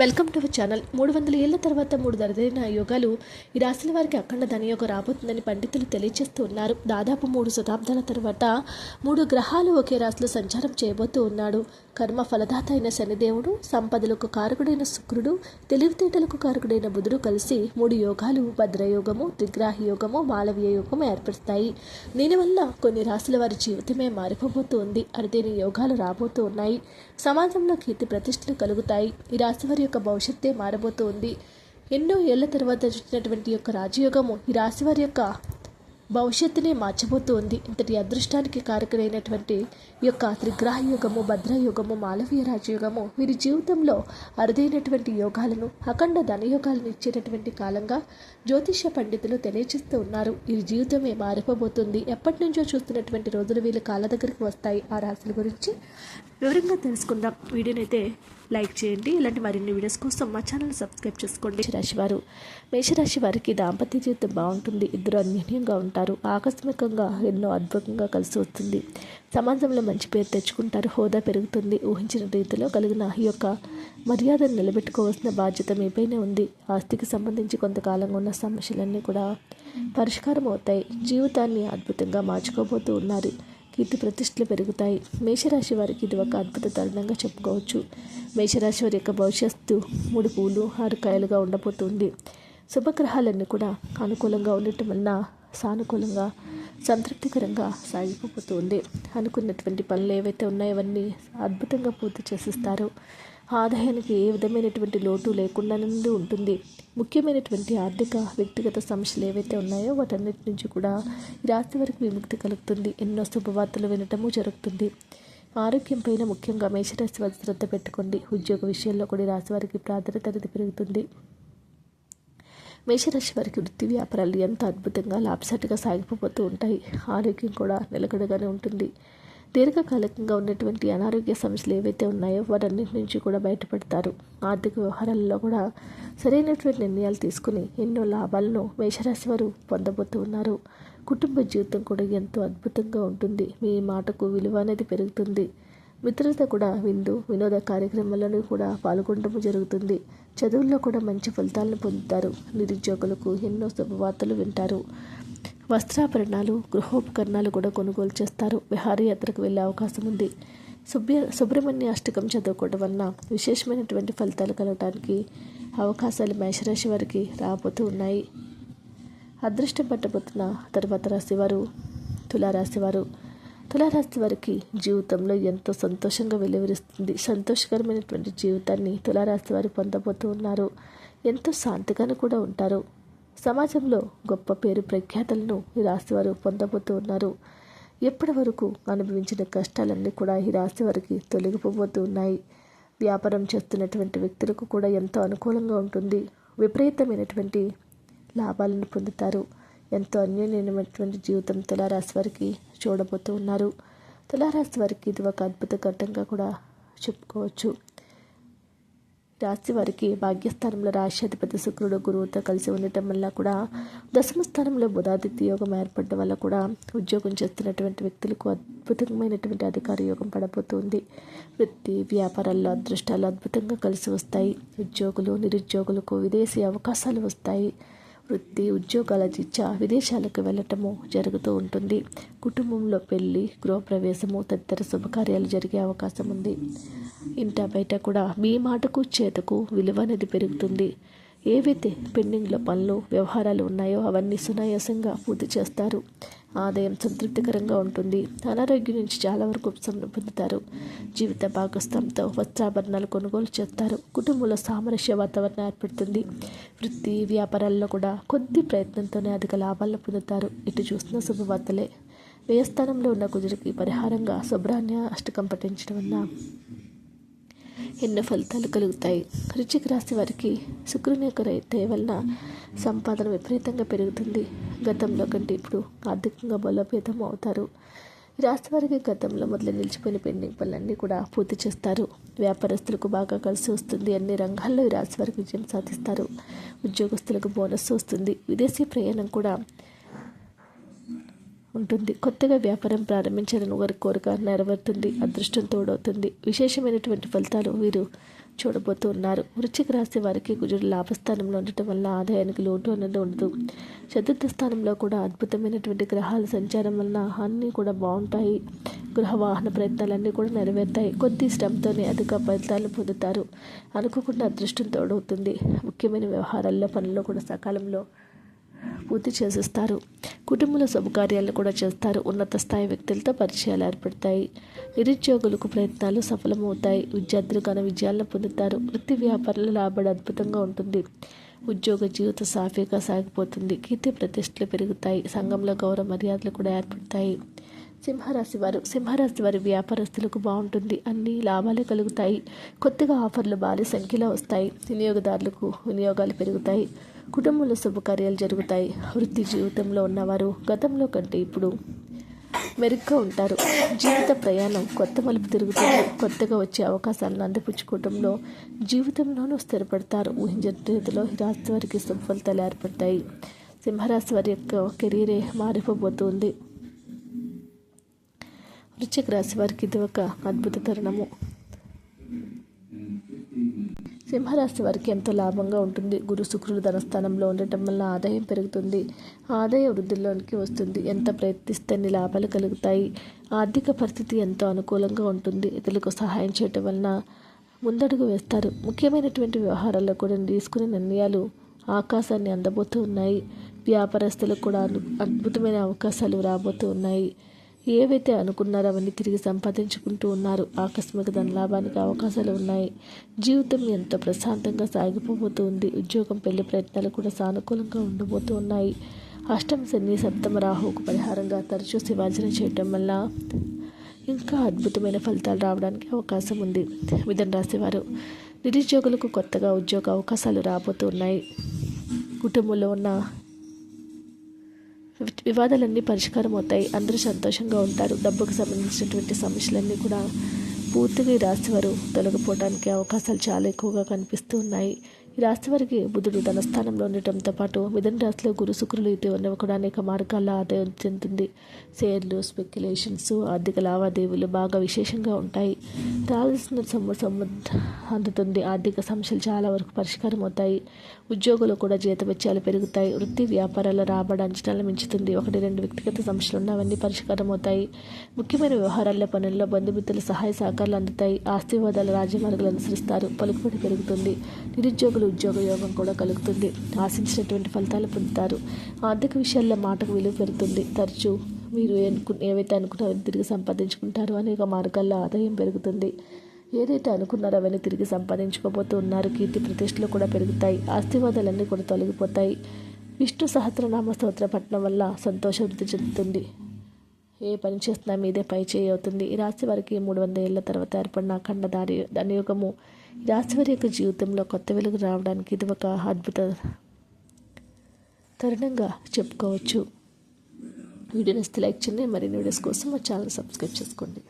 Welcome to our channel. 300 ఏళ్ల తర్వాత 3 అరుదైన యోగాలు ఈ రాశుల వారికి అఖండ ధనయోగం రాబోతుందని పండితులు తెలియజేస్తూ ఉన్నారు. దాదాపు 3 శతాబ్దాల తర్వాత 3 గ్రహాలు ఒకే రాశిలో సంచారం చేయబోతూ ఉన్నాడు. కర్మ ఫలదాత అయిన శనిదేవుడు, సంపదలకు కారకుడైన శుక్రుడు, తెలివితేటలకు కారకుడైన బుధుడు కలిసి 3 యోగాలు భద్రయోగము, త్రిగ్రాహి యోగము, మాళవీయ యోగము ఏర్పరుస్తాయి. దీనివల్ల కొన్ని రాశుల వారి జీవితమే మారిపోబోతూ ఉంది. అరుదైన యోగాలు రాబోతూ ఉన్నాయి. సమాజంలో కీర్తి ప్రతిష్టలు కలుగుతాయి. ఈ రాశి వారి యొక్క భవిష్యత్తే మారబోతూ ఉంది. ఎన్నో ఏళ్ల తర్వాత చూసినటువంటి యొక్క రాజయోగము ఈ రాశి వారి యొక్క భవిష్యత్తునే మార్చబోతూ ఉంది. ఇంతటి అదృష్టానికి కారకుడైనటువంటి ఈ యొక్క త్రిగ్రాహ యోగము, భద్రయోగము, మాళవీయ రాజయోగము వీరి జీవితంలో అరుదైనటువంటి యోగాలను, అఖండ ధనయోగాలను ఇచ్చేటటువంటి కాలంగా జ్యోతిష్య పండితులు తెలియజేస్తూ ఉన్నారు. వీరి జీవితమే మారిపోబోతుంది. ఎప్పటి నుంచో చూస్తున్నటువంటి రోజులు వీళ్ళ కాళ్ళ దగ్గరికి వస్తాయి. ఆ రాశుల గురించి వివరంగా తెలుసుకుందాం. వీడియోనైతే లైక్ చేయండి. ఇలాంటి మరిన్ని వీడియోస్ కోసం మా ఛానల్ సబ్స్క్రైబ్ చేసుకోండి. మేషరాశి వారికి దాంపత్య జీవితం బాగుంటుంది. ఇద్దరు అన్యోన్యంగా ఉంటారు. ఆకస్మికంగా ఎన్నో అద్భుతంగా కలిసి వస్తుంది. సమాజంలో మంచి పేరు తెచ్చుకుంటారు. హోదా పెరుగుతుంది. ఊహించిన రీతిలో కలిగిన ఈ యొక్క మర్యాదను నిలబెట్టుకోవాల్సిన బాధ్యత మీపైనే ఉంది. ఆస్తికి సంబంధించి కొంతకాలంగా ఉన్న సమస్యలన్నీ కూడా పరిష్కారం అవుతాయి. జీవితాన్ని అద్భుతంగా మార్చుకోబోతూ ఉన్నారు. కీర్తి ప్రతిష్టలు పెరుగుతాయి. మేషరాశి వారికి ఇది ఒక అద్భుత తరుణంగా చెప్పుకోవచ్చు. మేషరాశి వారి యొక్క భవిష్యత్తు 3 పూలు 6 కాయలుగా ఉండబోతుంది. శుభగ్రహాలన్నీ కూడా అనుకూలంగా ఉండటం వలన సానుకూలంగా సంతృప్తికరంగా సాగిపోతుంది. అనుకున్నటువంటి పనులు ఏవైతే ఉన్నాయో అవన్నీ అద్భుతంగా పూర్తి చేసిస్తారు. ఆదాయానికి ఏ విధమైనటువంటి లోటు లేకుండా నుండి ఉంటుంది. ముఖ్యమైనటువంటి ఆర్థిక వ్యక్తిగత సమస్యలు ఏవైతే ఉన్నాయో వాటన్నిటి నుంచి కూడా ఈ రాశి వారికి విముక్తి కలుగుతుంది. ఎన్నో శుభవార్తలు వినటము జరుగుతుంది. ఆరోగ్యం పైన ముఖ్యంగా మేషరాశి వారి శ్రద్ధ పెట్టుకోండి. ఉద్యోగ విషయంలో కూడా ఈ రాశి వారికి ప్రాధాన్యత అనేది పెరుగుతుంది. మేషరాశి వారికి వృత్తి వ్యాపారాలు ఎంతో అద్భుతంగా లాభసాటిగా సాగిపోతూ ఉంటాయి. ఆరోగ్యం కూడా నిలకడగానే ఉంటుంది. దీర్ఘకాలికంగా ఉన్నటువంటి అనారోగ్య సమస్యలు ఏవైతే ఉన్నాయో వాటన్నిటి నుంచి కూడా బయటపడతారు. ఆర్థిక వ్యవహారాల్లో కూడా సరైనటువంటి నిర్ణయాలు తీసుకుని ఎన్నో లాభాలను మేషరాశి వారు పొందబోతూ ఉన్నారు. కుటుంబ జీవితం కూడా ఎంతో అద్భుతంగా ఉంటుంది. మీ మాటకు విలువ అనేది పెరుగుతుంది. మిత్రులతో కూడా వినోద కార్యక్రమాలను కూడా పాల్గొనడం జరుగుతుంది. చదువుల్లో కూడా మంచి ఫలితాలను పొందుతారు. నిరుద్యోగులకు ఎన్నో శుభవార్తలు వింటారు. వస్త్రాభరణాలు, గృహోపకరణాలు కూడా కొనుగోలు చేస్తారు. విహారయాత్రకు వెళ్ళే అవకాశం ఉంది. సుబ్రహ్మణ్య అష్టకం చదువుకోవడం వలన విశేషమైనటువంటి ఫలితాలు కలగడానికి అవకాశాలు మేషరాశి వారికి రాబోతూ ఉన్నాయి. అదృష్టం పట్టబోతున్న తర్వాత రాశివారు తులారాశివారు. తులారాశి వారికి జీవితంలో ఎంతో సంతోషంగా వెలువరిస్తుంది. సంతోషకరమైనటువంటి జీవితాన్ని తులారాశి వారు పొందబోతూ ఉన్నారు. ఎంతో శాంతిగాను కూడా ఉంటారు. సమాజంలో గొప్ప పేరు ప్రఖ్యాతలను ఈ రాశి వారు పొందబోతూ ఉన్నారు. ఎప్పటి వరకు అనుభవించిన కష్టాలన్నీ కూడా ఈ రాశి వారికి తొలగిపోబోతూ ఉన్నాయి. వ్యాపారం చేస్తున్నటువంటి వ్యక్తులకు కూడా ఎంతో అనుకూలంగా ఉంటుంది. విపరీతమైనటువంటి లాభాలను పొందుతారు. ఎంతో అన్యోన్యమైనటువంటి జీవితం తులారాశి వారికి చూడబోతూ ఉన్నారు. తులారాశి వారికి ఇది ఒక అద్భుత ఘట్టంగా కూడా చెప్పుకోవచ్చు. రాశి వారికి భాగ్యస్థానంలో రాశ్యాధిపతి శుక్రుడు గురువుతో కలిసి ఉండటం వల్ల కూడా దశమ స్థానంలో బుధాదిత్య యోగం ఏర్పడడం వల్ల కూడా ఉద్యోగం చేస్తున్నటువంటి వ్యక్తులకు అద్భుతమైనటువంటి అధికార యోగం పడబోతుంది. వృత్తి వ్యాపారాల్లో అదృష్టాలు అద్భుతంగా కలిసి వస్తాయి. ఉద్యోగులు నిరుద్యోగులకు విదేశీ అవకాశాలు వస్తాయి. వృత్తి ఉద్యోగాల రీత్యా విదేశాలకు వెళ్ళటము జరుగుతూ ఉంటుంది. కుటుంబంలో పెళ్లి, గృహప్రవేశము తదితర శుభకార్యాలు జరిగే అవకాశం ఉంది. ఇంట బయట కూడా మీ మాటకు చేతకు విలువ అనేది పెరుగుతుంది. ఏవైతే పెండింగ్లో పనులు వ్యవహారాలు ఉన్నాయో అవన్నీ సునాయాసంగా పూర్తి చేస్తారు. ఆదాయం సంతృప్తికరంగా ఉంటుంది. అనారోగ్యం నుంచి చాలా వరకు ఉపశమనం పొందుతారు. జీవిత భాగస్వామితో వస్త్రాభరణాలు కొనుగోలు చేస్తారు. కుటుంబంలో సామరస్య వాతావరణం ఏర్పడుతుంది. వృత్తి వ్యాపారాల్లో కూడా కొద్ది ప్రయత్నంతోనే అధిక లాభాలను పొందుతారు. ఇటు చూసిన శుభవార్తలే. వ్యయస్థానంలో ఉన్న కుజుడికి పరిహారంగా సుబ్రహ్మణ్య అష్టకం పఠించడం వల్ల ఎన్నో ఫలితాలు కలుగుతాయి. వృశ్చిక రాశి వారికి శుక్రుని యొక్క దయ వలన సంపాదన విపరీతంగా పెరుగుతుంది. గతంలో కంటే ఇప్పుడు ఆర్థికంగా బలోపేతం అవుతారు. ఈ రాశి వారికి గతంలో మొదలు నిలిచిపోయిన పెండింగ్ పనులన్నీ కూడా పూర్తి చేస్తారు. వ్యాపారస్తులకు బాగా కలిసి వస్తుంది. అన్ని రంగాల్లో ఈ రాశి వారికి విజయం సాధిస్తారు. ఉద్యోగస్తులకు బోనస్ వస్తుంది. విదేశీ ప్రయాణం కూడా ఉంటుంది. కొత్తగా వ్యాపారం ప్రారంభించాలని వారి కోరిక నెరవేరుతుంది. అదృష్టం తోడవుతుంది. విశేషమైనటువంటి ఫలితాలు వీరు చూడబోతూ ఉన్నారు. వృశ్చిక రాశి వారికి కుజుడు లాభస్థానంలో ఉండటం వల్ల ఆదాయానికి లోటు అనేది ఉండదు. చతుర్థ స్థానంలో కూడా అద్భుతమైనటువంటి గ్రహాల సంచారం వలన అన్నీ కూడా బాగుంటాయి. గృహ వాహన ప్రయత్నాలన్నీ కూడా నెరవేరుతాయి. కొద్ది శ్రమతోనే అధిక ఫలితాలను పొందుతారు. అనుకోకుండా అదృష్టం తోడవుతుంది. ముఖ్యమైన వ్యవహారాల్లో పనుల్లో కూడా సకాలంలో పూర్తి చేసేస్తారు. కుటుంబంలో శుభకార్యాలను కూడా చేస్తారు. ఉన్నత స్థాయి వ్యక్తులతో పరిచయాలు ఏర్పడతాయి. నిరుద్యోగులకు ప్రయత్నాలు సఫలమవుతాయి. విద్యార్థులు ఘన విజయాలను పొందుతారు. వృత్తి వ్యాపారాల రాబడి అద్భుతంగా ఉంటుంది. ఉద్యోగ జీవితం సాఫీగా సాగిపోతుంది. కీర్తి ప్రతిష్టలు పెరుగుతాయి. సంఘంలో గౌరవ మర్యాదలు కూడా ఏర్పడతాయి. సింహరాశి వారి వ్యాపారస్తులకు బాగుంటుంది. అన్ని లాభాలే కలుగుతాయి. కొత్తగా ఆఫర్లు భారీ సంఖ్యలో వస్తాయి. వినియోగదారులకు వినియోగాలు పెరుగుతాయి. కుటుంబంలో శుభకార్యాలు జరుగుతాయి. వృత్తి జీవితంలో ఉన్నవారు గతంలో కంటే ఇప్పుడు మెరుగ్గా ఉంటారు. జీవిత ప్రయాణం కొత్త మలుపు తిరుగుతుంది. కొత్తగా వచ్చే అవకాశాలను అందిపుచ్చుకోవడంలో జీవితంలోనూ స్థిరపడతారు. ఊహించని రీతిలో ఈ రాశి వారికి శుభ ఫలితాలు ఏర్పడతాయి. సింహరాశి వారి యొక్క కెరీరే మారిపోబోతుంది. వృశ్చిక రాశి వారికి ఇది ఒక అద్భుత తరుణము. సింహరాశి వారికి ఎంతో లాభంగా ఉంటుంది. గురు శుక్రుడు ధనస్థానంలో ఉండటం వల్ల ఆదాయం పెరుగుతుంది. ఆదాయ వృద్ధిలోనికి వస్తుంది. ఎంత ప్రయత్నిస్తే అన్ని లాభాలు కలుగుతాయి. ఆర్థిక పరిస్థితి ఎంతో అనుకూలంగా ఉంటుంది. ఇతరులకు సహాయం చేయటం వలన ముందడుగు వేస్తారు. ముఖ్యమైనటువంటి వ్యవహారాల్లో కూడా తీసుకునే నిర్ణయాలు ఆకాశాన్ని అందబోతూ ఉన్నాయి. వ్యాపారస్తులకు కూడా అద్భుతమైన అవకాశాలు రాబోతూ ఉన్నాయి. ఏవైతే అనుకున్నారో అవన్నీ తిరిగి సంపాదించుకుంటూ ఉన్నారు. ఆకస్మిక ధనలాభానికి అవకాశాలు ఉన్నాయి. జీవితం ఎంతో ప్రశాంతంగా సాగిపోబోతుంది. ఉద్యోగం పెళ్లి ప్రయత్నాలు కూడా సానుకూలంగా ఉండబోతూ ఉన్నాయి. అష్టమ శని సప్తమ రాహువుకు పరిహారంగా తరచూ శివార్చన చేయటం వల్ల ఇంకా అద్భుతమైన ఫలితాలు రావడానికి అవకాశం ఉంది. మిథున రాశి వారు నిరుద్యోగులకు కొత్తగా ఉద్యోగ అవకాశాలు రాబోతూ ఉన్నాయి. కుటుంబంలో ఉన్న వివాదాలన్నీ పరిష్కారం అవుతాయి. అందరూ సంతోషంగా ఉంటారు. డబ్బుకు సంబంధించినటువంటి సమస్యలన్నీ కూడా పూర్తిగా ఈ రాశి వారు తొలగిపోవడానికి అవకాశాలు చాలా ఎక్కువగా కనిపిస్తూ ఉన్నాయి. ఈ రాశి వారికి బుధుడు తన స్థానంలో ఉండటంతో పాటు మిథున రాశిలో గురు శుక్రులు ఇటు ఉన్నవి కూడా అనేక మార్గాల్లో ఆదాయం చెందుతుంది. షేర్లు, స్పెక్యులేషన్స్, ఆర్థిక లావాదేవీలు బాగా విశేషంగా ఉంటాయి. రావాల్సిన సొమ్ము అందుతుంది. ఆర్థిక సమస్యలు చాలా వరకు పరిష్కారం అవుతాయి. ఉద్యోగులు కూడా జీతభత్యాలు పెరుగుతాయి. వృత్తి వ్యాపారాల రాబడి అంచనాలు మించుతుంది. 1-2 వ్యక్తిగత సమస్యలు ఉన్నవన్నీ పరిష్కారం అవుతాయి. ముఖ్యమైన వ్యవహారాల్లో పనుల్లో బంధుమిత్రుల సహాయ సహకారాలు అందుతాయి. ఆస్తి వివాదాల రాజమార్గాలు అనుసరిస్తారు. పలుకుబడి పెరుగుతుంది. నిరుద్యోగులు ఉద్యోగ యోగం కూడా కలుగుతుంది. ఆశించినటువంటి ఫలితాలు పొందుతారు. ఆర్థిక విషయాల్లో మాటకు విలువ పెరుగుతుంది. తరచూ మీరు ఏవైతే అనుకున్నారో తిరిగి సంపాదించుకుంటారో అనేక మార్గాల్లో ఆదాయం పెరుగుతుంది. ఏదైతే అనుకున్నారో అవన్నీ తిరిగి సంపాదించుకోబోతూ ఉన్నారు. కీర్తి ప్రతిష్టలు కూడా పెరుగుతాయి. ఆస్తివాదాలన్నీ కూడా తొలగిపోతాయి. విష్ణు సహస్రనామ స్తోత్ర పఠనం వల్ల సంతోష వృద్ధి చెందుతుంది. ఏ పని చేస్తున్నా మీదే పై చేయి అవుతుంది. ఈ రాశి వారికి 300 ఏళ్ల తర్వాత ఏర్పడిన అఖండ ధనయోగము ఈ రాశి వారి యొక్క జీవితంలో కొత్త వెలుగు రావడానికి ఇది ఒక అద్భుత తరుణంగా చెప్పుకోవచ్చు. వీడియో నచ్చితే లైక్ చేయండి. మరిన్ని వీడియోస్ కోసం మా ఛానల్ సబ్స్క్రైబ్ చేసుకోండి.